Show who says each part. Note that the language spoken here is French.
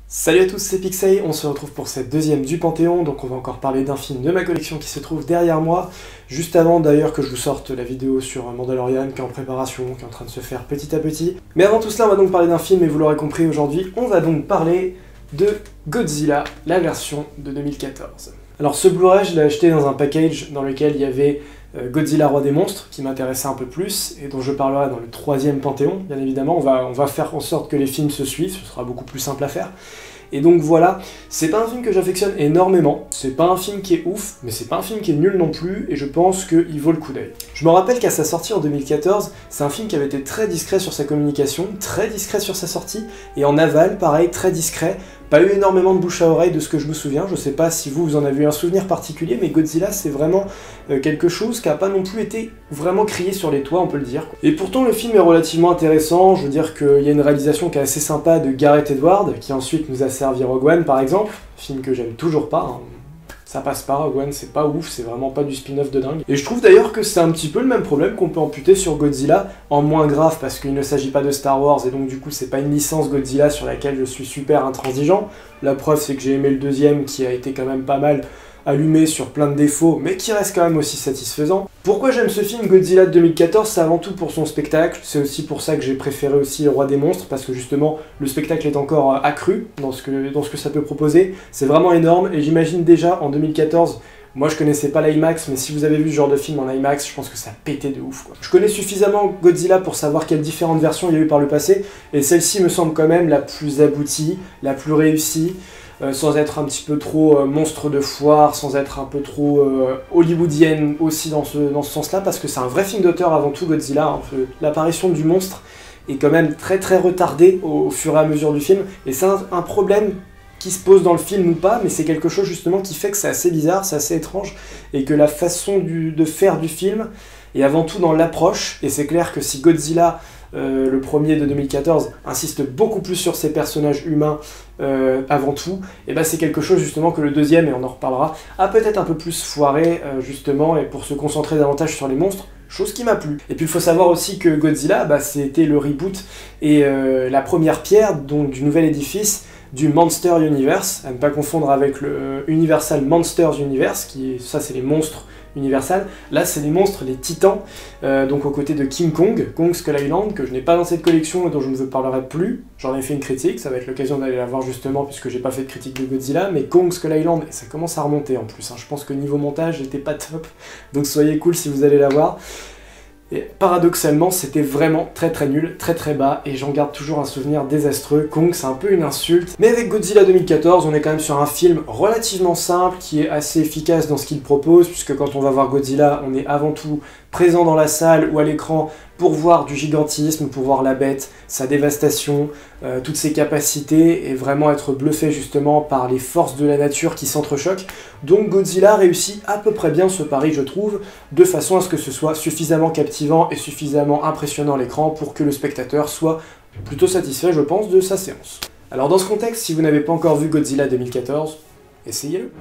Speaker 1: Salut à tous, c'est Pixey, on se retrouve pour cette deuxième du Panthéon, donc on va encore parler d'un film de ma collection qui se trouve derrière moi, juste avant d'ailleurs que je vous sorte la vidéo sur Mandalorian qui est en préparation, qui est en train de se faire petit à petit. Mais avant tout cela, on va donc parler d'un film, et vous l'aurez compris aujourd'hui, on va donc parler de Godzilla, la version de 2014. Alors ce Blu-ray, je l'ai acheté dans un package dans lequel il y avait Godzilla Roi des Monstres, qui m'intéressait un peu plus, et dont je parlerai dans le troisième Panthéon, bien évidemment. On va faire en sorte que les films se suivent, ce sera beaucoup plus simple à faire. Et donc voilà, c'est pas un film que j'affectionne énormément, c'est pas un film qui est ouf, mais c'est pas un film qui est nul non plus, et je pense qu'il vaut le coup d'œil. Je me rappelle qu'à sa sortie en 2014, c'est un film qui avait été très discret sur sa communication, très discret sur sa sortie, et en aval, pareil, très discret. Pas eu énormément de bouche à oreille de ce que je me souviens, je sais pas si vous en avez eu un souvenir particulier, mais Godzilla c'est vraiment quelque chose qui a pas non plus été vraiment crié sur les toits, on peut le dire. Et pourtant le film est relativement intéressant, je veux dire qu'il y a une réalisation qui est assez sympa de Gareth Edwards, qui ensuite nous a servi Rogue One par exemple, film que j'aime toujours pas, hein. Ça passe pas, Rogue One, c'est pas ouf, c'est vraiment pas du spin-off de dingue. Et je trouve d'ailleurs que c'est un petit peu le même problème qu'on peut amputer sur Godzilla, en moins grave parce qu'il ne s'agit pas de Star Wars et donc du coup c'est pas une licence Godzilla sur laquelle je suis super intransigeant. La preuve c'est que j'ai aimé le deuxième qui a été quand même pas mal allumé sur plein de défauts, mais qui reste quand même aussi satisfaisant. Pourquoi j'aime ce film Godzilla de 2014? C'est avant tout pour son spectacle, c'est aussi pour ça que j'ai préféré aussi Roi des Monstres, parce que justement le spectacle est encore accru dans ce que ça peut proposer. C'est vraiment énorme, et j'imagine déjà en 2014, moi je connaissais pas l'IMAX, mais si vous avez vu ce genre de film en IMAX, je pense que ça pétait de ouf, quoi. Je connais suffisamment Godzilla pour savoir quelles différentes versions il y a eu par le passé, et celle-ci me semble quand même la plus aboutie, la plus réussie, sans être un petit peu trop monstre de foire, sans être un peu trop hollywoodienne aussi dans ce sens-là, parce que c'est un vrai film d'auteur avant tout, Godzilla, hein. L'apparition du monstre est quand même très très retardée au fur et à mesure du film, et c'est un problème qui se pose dans le film ou pas, mais c'est quelque chose justement qui fait que c'est assez bizarre, c'est assez étrange, et que la façon de faire du film est avant tout dans l'approche, et c'est clair que si Godzilla, le premier de 2014, insiste beaucoup plus sur ses personnages humains avant tout, et ben c'est quelque chose justement que le deuxième, et on en reparlera, a peut-être un peu plus foiré justement, et pour se concentrer davantage sur les monstres, chose qui m'a plu. Et puis il faut savoir aussi que Godzilla, bah, c'était le reboot et la première pierre donc, du nouvel édifice du Monster Universe, à ne pas confondre avec le Universal Monsters Universe, ça c'est les monstres Universal. Là c'est les monstres, les titans, donc aux côtés de King Kong, Kong Skull Island, que je n'ai pas dans cette collection et dont je ne vous parlerai plus. J'en ai fait une critique, ça va être l'occasion d'aller la voir justement puisque j'ai pas fait de critique de Godzilla, mais Kong Skull Island, et ça commence à remonter en plus, hein. Je pense que niveau montage j'étais pas top, donc soyez cool si vous allez la voir. Et paradoxalement, c'était vraiment très très nul, très très bas, et j'en garde toujours un souvenir désastreux. Kong, c'est un peu une insulte. Mais avec Godzilla 2014, on est quand même sur un film relativement simple, qui est assez efficace dans ce qu'il propose, puisque quand on va voir Godzilla, on est avant tout présent dans la salle ou à l'écran pour voir du gigantisme, pour voir la bête, sa dévastation, toutes ses capacités, et vraiment être bluffé justement par les forces de la nature qui s'entrechoquent. Donc Godzilla réussit à peu près bien ce pari, je trouve, de façon à ce que ce soit suffisamment captivant et suffisamment impressionnant à l'écran pour que le spectateur soit plutôt satisfait, je pense, de sa séance. Alors dans ce contexte, si vous n'avez pas encore vu Godzilla 2014, essayez-le.